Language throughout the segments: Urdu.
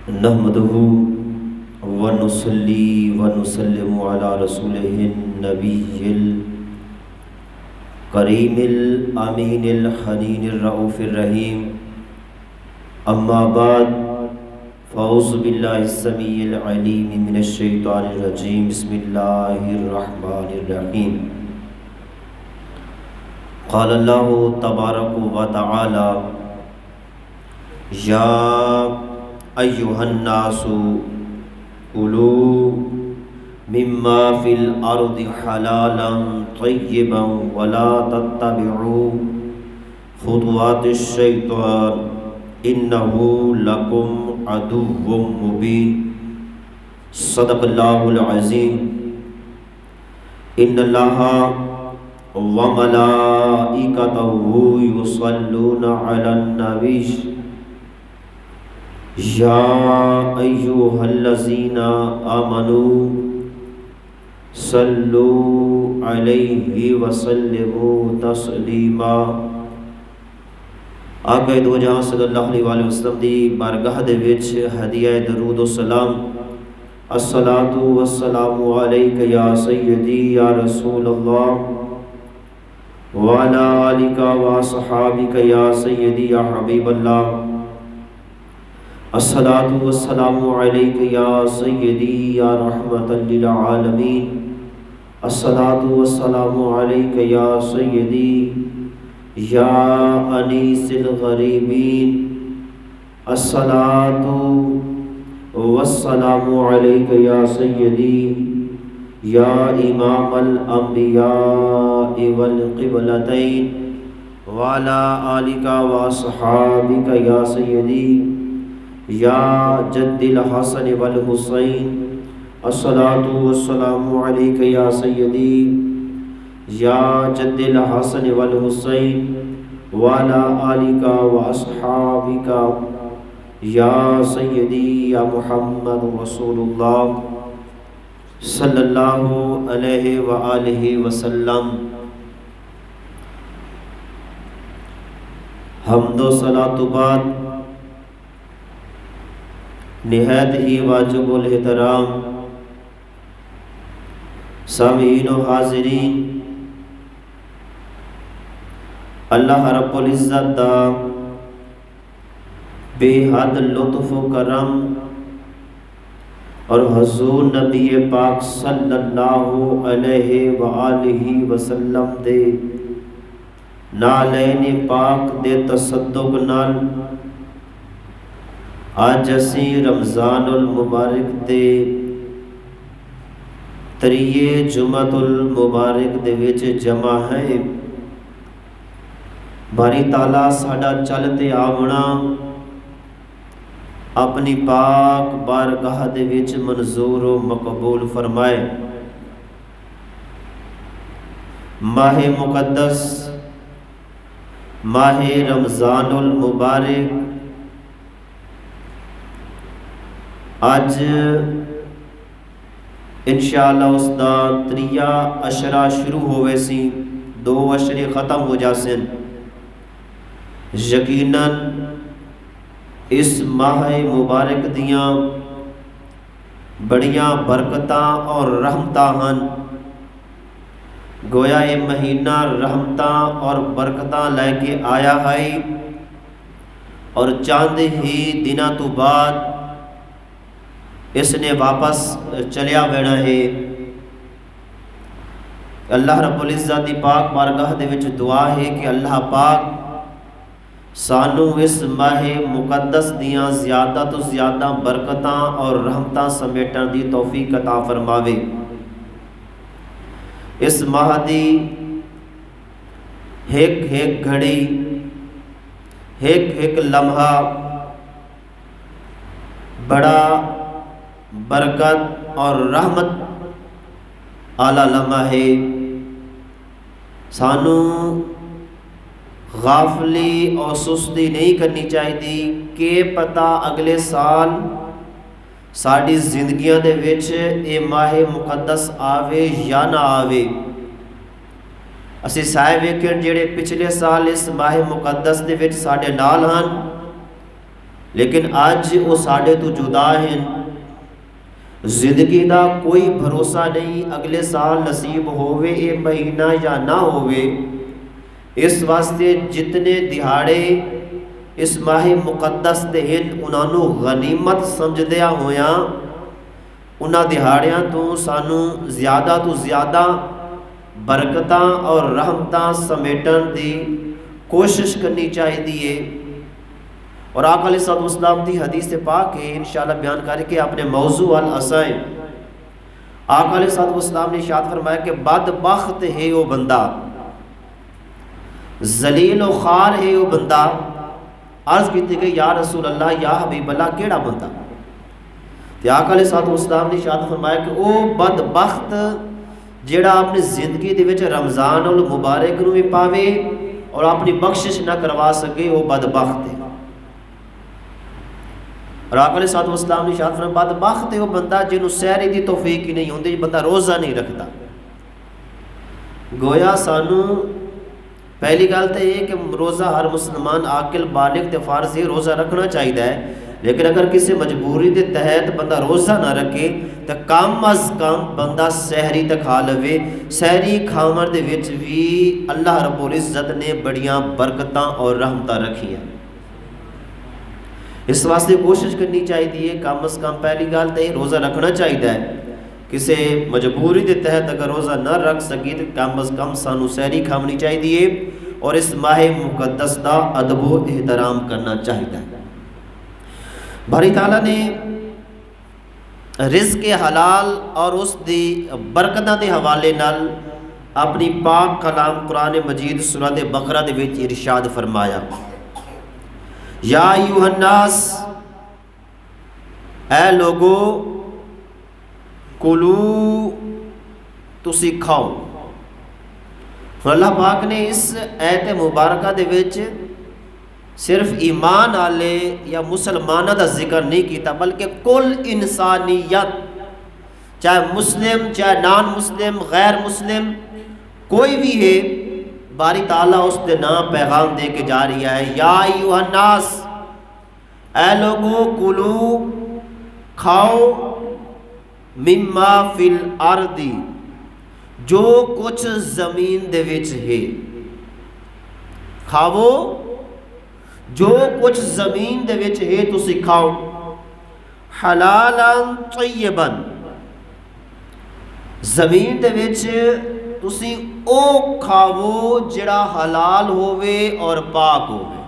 نحمده ونصلي ونسلم على رسوله النبي الكريم الأمين الحنين الرؤوف الرحيم أما بعد فأعوذ بالله السميع العليم من الشيطان الرجيم بسم الله الرحمن الرحيم قال الله تبارك وتعالى يا أيها الناس كلوا مما في الأرض حلالا طيبا ولا تتبعوا خطوات الشيطان إنه لكم عدو مبين صدق الله العظيم إن الله وملائكته يصلون على النبي يا أيها الذين آمنوا صلوا عليه وسلموا تسلیما۔ آقا دو جہاں صلی اللہ علیہ وسلم دی بارگاہ دے وچ ہدیہ درود و سلام الصلاۃ والسلام علیک یا سیدی یا رسول اللہ وعلی آلک واصحابک یا سیدی یا حبیب اللہ الصلاۃ والسلام علیک یا سیدی یا رحمۃ للعالمین الصلاۃ والسلام علیک یا سیدی یا انیس الغریبین الصلاۃ والسلام علیک یا سیدی یا امام الانبیاء والقبلتین وعلی آلک واصحابک یا سیدی یا جد الحسن والحسین الصلاۃ والسلام علیک یا سیدی یا جد الحسن والحسین وعلی آلک واصحابک یا سیدی یا محمد رسول اللہ صلی اللہ علیہ وآلہ وسلم۔ حمد و صلاۃ بعد نہایت ہی واجب الاحترام سامعین و حاضرین، اللہ رب العزت دا بے حد لطف و کرم اور حضور نبی پاک صلی اللہ علیہ وآلہ وسلم دے نالین پاک دے تصدق نال آج اسی رمضان المبارک دے تریے جمعۃ المبارک دے وچ جمع ہے۔ باری تعالیٰ ساڈا چلتے آونا اپنی پاک بارگاہ دے وچ منظور و مقبول فرمائے۔ ماہ مقدس ماہ رمضان المبارک آج انشاءاللہ اس دا تریہ عشرہ شروع ہوئے سی، 2 عشرے ختم ہو جاسن۔ یقیناً اس ماہ مبارک دیاں بڑیاں برکتاں اور رحمتاں ہن۔ گویا یہ مہینہ رحمتاں اور برکتاں لے کے آیا ہے اور چاند ہی دنوں تو بعد اس نے واپس چلیا بینا ہے۔ اللہ رب العزت دی پاک بارگاہ دے وچ دعا ہے کہ اللہ پاک سانو اس ماہ مقدس دیاں زیادہ تو زیادہ برکتاں اور رحمتاں سمیٹن دی توفیق عطا فرماوے۔ اس ماہ دی ایک ایک گھڑی، ایک ایک لمحہ بڑا برکت اور رحمت اعلیٰ لمحہ ہے۔ سانو غافلی اور سستی نہیں کرنی چاہیے کہ پتہ اگلے سال ساڑی زندگیاں دے وچ اے ماہ مقدس آوے یا نہ آوے۔ اسی سائے ویکھن جڑے پچھلے سال اس ماہ مقدس دے وچ ساڈے نال ہن، لیکن اج وہ ساڈے تو جدا ہیں، زندگی دا کوئی بھروسہ نہیں اگلے سال نصیب ہووے اے مہینہ یا نہ ہووے۔ اس واسطے جتنے دہاڑے اس ماہ مقدس دے ہیں انہاں نو غنیمت سمجھدیا ہویاں انہاں دہاڑیاں تو سانو زیادہ برکتاں اور رحمتاں سمیٹن دی کوشش کرنی چاہیے۔ اور آقا علیہ الصلوۃ والسلام دی حدیث پاک ہے انشاءاللہ بیان کر کے اپنے موضوع الاسائیں۔ آقا علیہ الصلوۃ والسلام نے ارشاد فرمایا کہ بدبخت ہے وہ بندہ، ذلیل و خوار ہے وہ بندہ۔ عرض کی گئی یا رسول اللہ یا حبیب اللہ کیڑا بندہ؟ تو آقا علیہ الصلوۃ والسلام نے ارشاد فرمایا کہ وہ بدبخت جیڑا اپنی زندگی دے وچ رمضان المبارک نو بھی پاوے اور اپنی بخشش نہ کروا سکے، وہ بدبخت ہے۔ اور آقا علیہ الصلوۃ والسلام نے ارشاد فرمایا بدبخت ہے وہ بندہ جنوں سحری دی توفیق ہی نہیں ہوندی، بندہ روزہ نہیں رکھتا۔ گویا سانو پہلی گل تو یہ کہ روزہ ہر مسلمان عاقل بالغ تے فارض روزہ رکھنا چاہیے، لیکن اگر کسی مجبوری دے تحت بندہ روزہ نہ رکھے تو کم از کم بندہ سحری تے کھا لوے۔ سحری کھاون دے وچ بھی اللہ رب العزت نے بڑیاں برکتاں اور رحمتاں رکھی ہیں۔ اس واسطے کوشش کرنی چاہیے کم از کم پہلی گل تو روزہ رکھنا چاہیے۔ کسی مجبوری دے تحت اگر روزہ نہ رکھ سکی تو کم از کم سانو سحری کھانی چاہیے اور اس ماہ مقدس دا ادب و احترام کرنا چاہیے۔ باری تعالیٰ نے رزق حلال اور اس دی برکتاں دے حوالے نال اپنی پاک کلام قرآن مجید سورۃ بقرہ دے وچ ارشاد فرمایا یا ایھا الناس، اے لوگو کلو تسی کھاؤ۔ اللہ پاک نے اس ایت مبارکہ دے وچ صرف ایمان والے یا مسلمانہ دا ذکر نہیں کیتا بلکہ کل انسانیت، چاہے مسلم چاہے نان مسلم غیر مسلم کوئی بھی ہے، باری تعالیٰ اس دے نام پیغام دے کے جا رہی ہے یا ایھا الناس، اے لوگو کلو کھاؤ، مما فی الارض، جو کچھ زمین دے وچ ہے، کھاؤ جو کچھ زمین دے وچ ہے تسی کھاؤ، حلالا طیبا، زمین دے وچ تسی او کھاؤ جڑا حلال ہووے اور پاک ہووے۔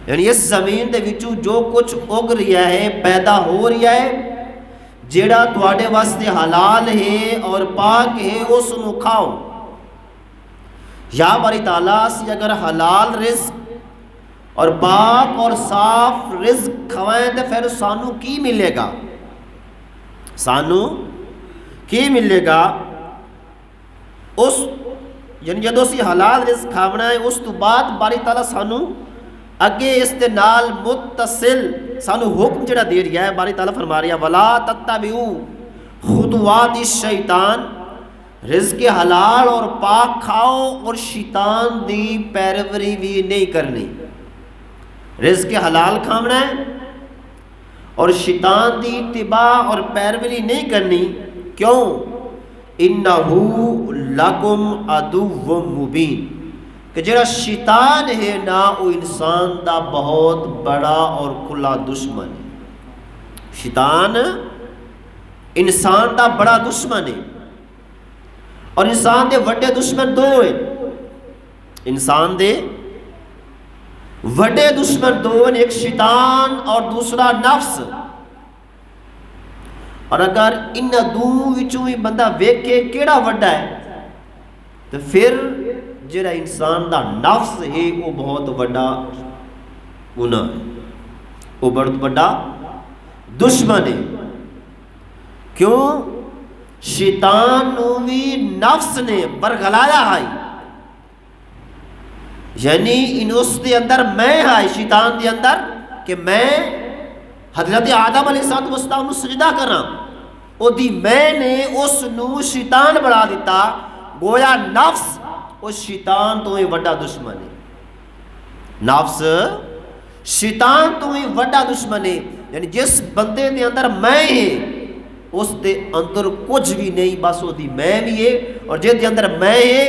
یعنی اس زمین دے وچوں جو کچھ اگ رہا ہے پیدا ہو رہا ہے جڑا تواڈے واسطے حلال ہے اور پاک ہے اس نو کھاؤ۔ یا باری تعالیٰ سے اگر حلال رزق اور پاک اور صاف رزق کھوائیں تو پھر سانو کی ملے گا؟ سانو کی ملے گا؟ اس یعنی جدو اسی حلال رزق کھاونا ہے اس تو بعد باری تعالیٰ سانو اگے اس دے نال متصل سانو حکم جڑا دے رہا ہے، باری تعالیٰ فرما رہا ہے وَلَا تَتَّبِعُوا خُطُوَاتِ الشَّیطان، رزق حلال اور پاک کھاؤ اور شیطان دی پیروی بھی نہیں کرنی۔ رزق حلال کھاونا ہے اور شیطان دی اتباع اور پیروی نہیں کرنی، کیوں؟ اِنَّهُ لَكُمْ عَدُوٌّ مُبِینٌ، کہ جڑا شیطان ہے نا وہ انسان دا بہت بڑا اور کھلا دشمن ہے۔ شیطان انسان دا بڑا دشمن ہے اور انسان دے وڈے دشمن دو ہیں۔ انسان دے وڈے دشمن دو ہیں، ایک شیطان اور دوسرا نفس۔ اور اگر ان دو وچوں ہی بندہ ویکھے کیڑا وڈا ہے تو پھر جڑا انسان دا نفس ہے وہ بہت بڑا گناہ ہے، وہ بہت بڑا دشمن ہے۔ کیوں؟ شیطان نو بھی نفس نے برگلایا ہے، یعنی ان اس دے اندر میں ہے، شیطان دے اندر کہ میں حضرت آدم علیہ السلام نو سجدہ کرا، او دی میں نے اس نو شیطان بنا دیتا۔ گویا نفس اس شیطان تو ہی بڑا دشمن ہے۔ نفس شیطان تو ہی وڈا دشمن ہے، یعنی جس بندے دے اندر میں ہے اس دے اندر کچھ بھی نہیں، بس وہ دی میں بھی ہے، اور جس دے اندر میں ہے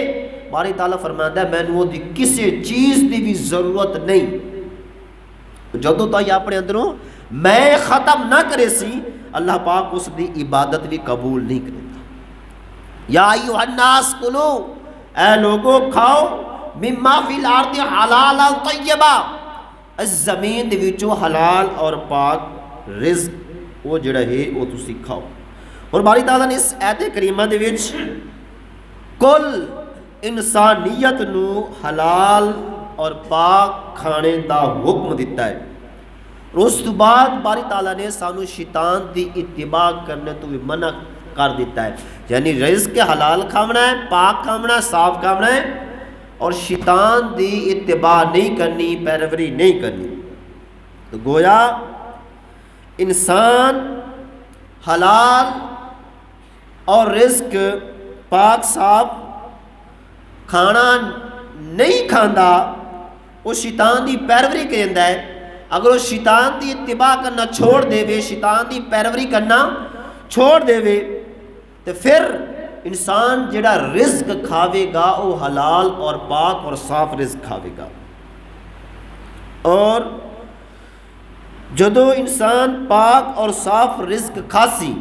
باری تعالیٰ فرماتا ہے میں نے وہ دی کسی چیز دی بھی ضرورت نہیں۔ جدوں تک اپنے اندروں میں ختم نہ کرے سی اللہ پاک اس دی عبادت بھی قبول نہیں کرے گا۔ یا ایھا الناس کلو، اے لوگو کھاؤ، مما فی الارض حلالا طیبا، اس زمین دے وچوں حلال اور پاک رزق وہ جڑا ہے وہ تسی کھاؤ۔ اور باری تعالیٰ نے اس آیت کریمہ دے وچ کل انسانیت نو حلال اور پاک کھانے دا حکم دیتا ہے، اور اس تو بعد باری تعالیٰ نے سانو شیطان دی اتباع کرنے تو بھی منع کر دیتا ہے، یعنی رزق حلال کھانا ہے، پاک کھانا ہے، صاف کھانا ہے، اور شیطان دی اتباع نہیں کرنی، پیروی نہیں کرنی۔ تو گویا انسان حلال اور رزق پاک صاف کھانا نہیں کھاندا، وہ شیطان دی پیروی کرتا ہے۔ اگر وہ شیطان دی اتباع کرنا چھوڑ دے وے، شیطان دی پیروی کرنا چھوڑ دے وے، تو پھر انسان جڑا رزق کھاوے گا وہ حلال اور پاک اور صاف رزق کھاوے گا۔ اور جدو انسان پاک اور صاف رزق کھاسی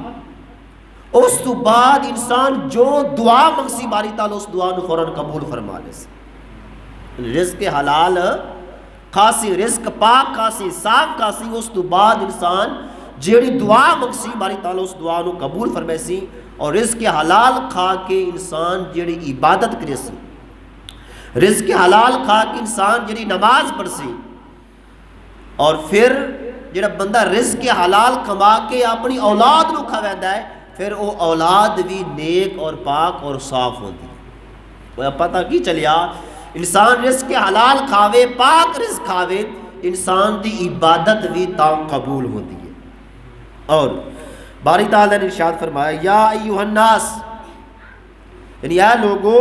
اس تو بعد انسان جو دعا منگسی باری تعالیٰ اس دعا نو فوراً قبول فرما لے سی۔ رزق حلال کھاسی، رزق پاک کھاسی، صاف کھاسی، اس تو بعد انسان جیڑی دعا منگسی باری تعالیٰ اس دعا نو قبول فرمائے سی، اور رزق حلال کھا کے انسان جیڑی عبادت کرے سی، رزق حلال کھا کے انسان جیڑی نماز پڑھ سی، اور پھر جڑا بندہ رزق حلال کما کے اپنی اولاد نو کھویندا ہے پھر وہ اولاد بھی نیک اور پاک اور صاف ہوتی ہے۔ پتہ کی چلیا انسان رزق حلال کھاوے، پاک رزق کھاوے، انسان دی عبادت بھی تاں قبول ہوتی ہے۔ اور باری تعالیٰ نے ارشاد فرمایا یا ایھا الناس، یعنی اے لوگو،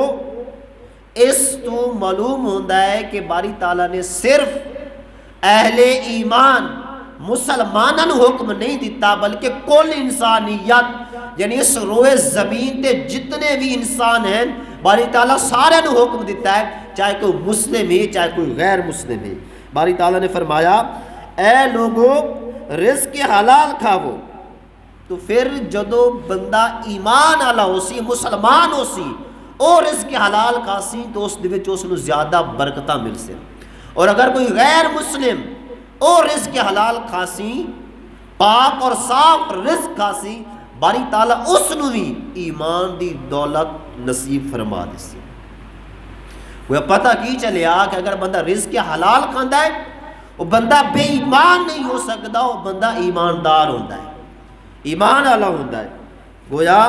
اس تو معلوم ہوتا ہے کہ باری تعالیٰ نے صرف اہل ایمان مسلمانوں حکم نہیں دیتا بلکہ کل انسانیت، یعنی اس روئے زمین تے جتنے بھی انسان ہیں باری تعالیٰ سارے نو حکم دیتا ہے، چاہے کوئی مسلم ہے چاہے کوئی غیر مسلم ہے۔ باری تعالیٰ نے فرمایا اے لوگو رزق حلال کھاو، تو پھر جدو بندہ ایمان والا ہو سی، مسلمان ہو سی، اور رزق حلال کھاسی تو اس دے وچ اس نو زیادہ برکتاں مل سے۔ اور اگر کوئی غیر مسلم اور رزق حلال کھاسی، پاک اور صاف رزق کھاسی، باری تعالیٰ اس نو بھی ایمان دی دولت نصیب فرما دیسی۔ وہ پتہ کی چلیا کہ اگر بندہ رزق حلال کھاندا ہے وہ بندہ بے ایمان نہیں ہو سکتا، وہ بندہ ایماندار ہوتا ہے، ایمان والا ہوتا ہے۔ گویا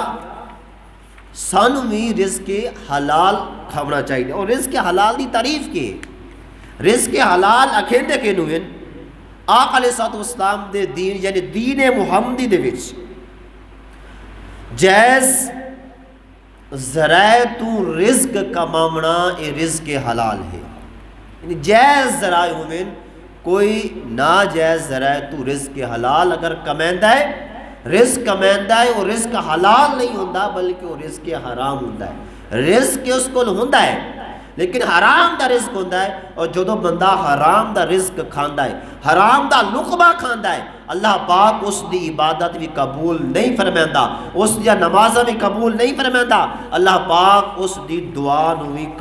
سانو بھی رزق حلال کھانا چاہیے۔ اور رزق حلال دی تعریف کی رزق حلال اکھیندے کے نو آقا علیہ الصلوۃ والسلام دے دین یعنی دین محمدی دے وچ جائز ذرائع تو رزق کماونا اے رزق حلال ہے، یعنی جائز ذرائع ہوئے، کوئی ناجائز ذرائع تو رزق حلال اگر کمیندا ہے، رزق کمیندا ہے وہ رزق حلال نہیں ہوندا بلکہ وہ رزق حرام ہوندا ہے۔ رزق اس کول ہوندا ہے لیکن حرام دا رزق ہوندا ہے، اور جدو بندہ حرام دا رزق کھاندا ہے، حرام دا لقمہ کھاندا ہے، اللہ پاک اس دی عبادت بھی قبول نہیں فرمیندا، اس دی نمازاں بھی قبول نہیں فرمیندا، اللہ پاک اس دی دعا نو بھی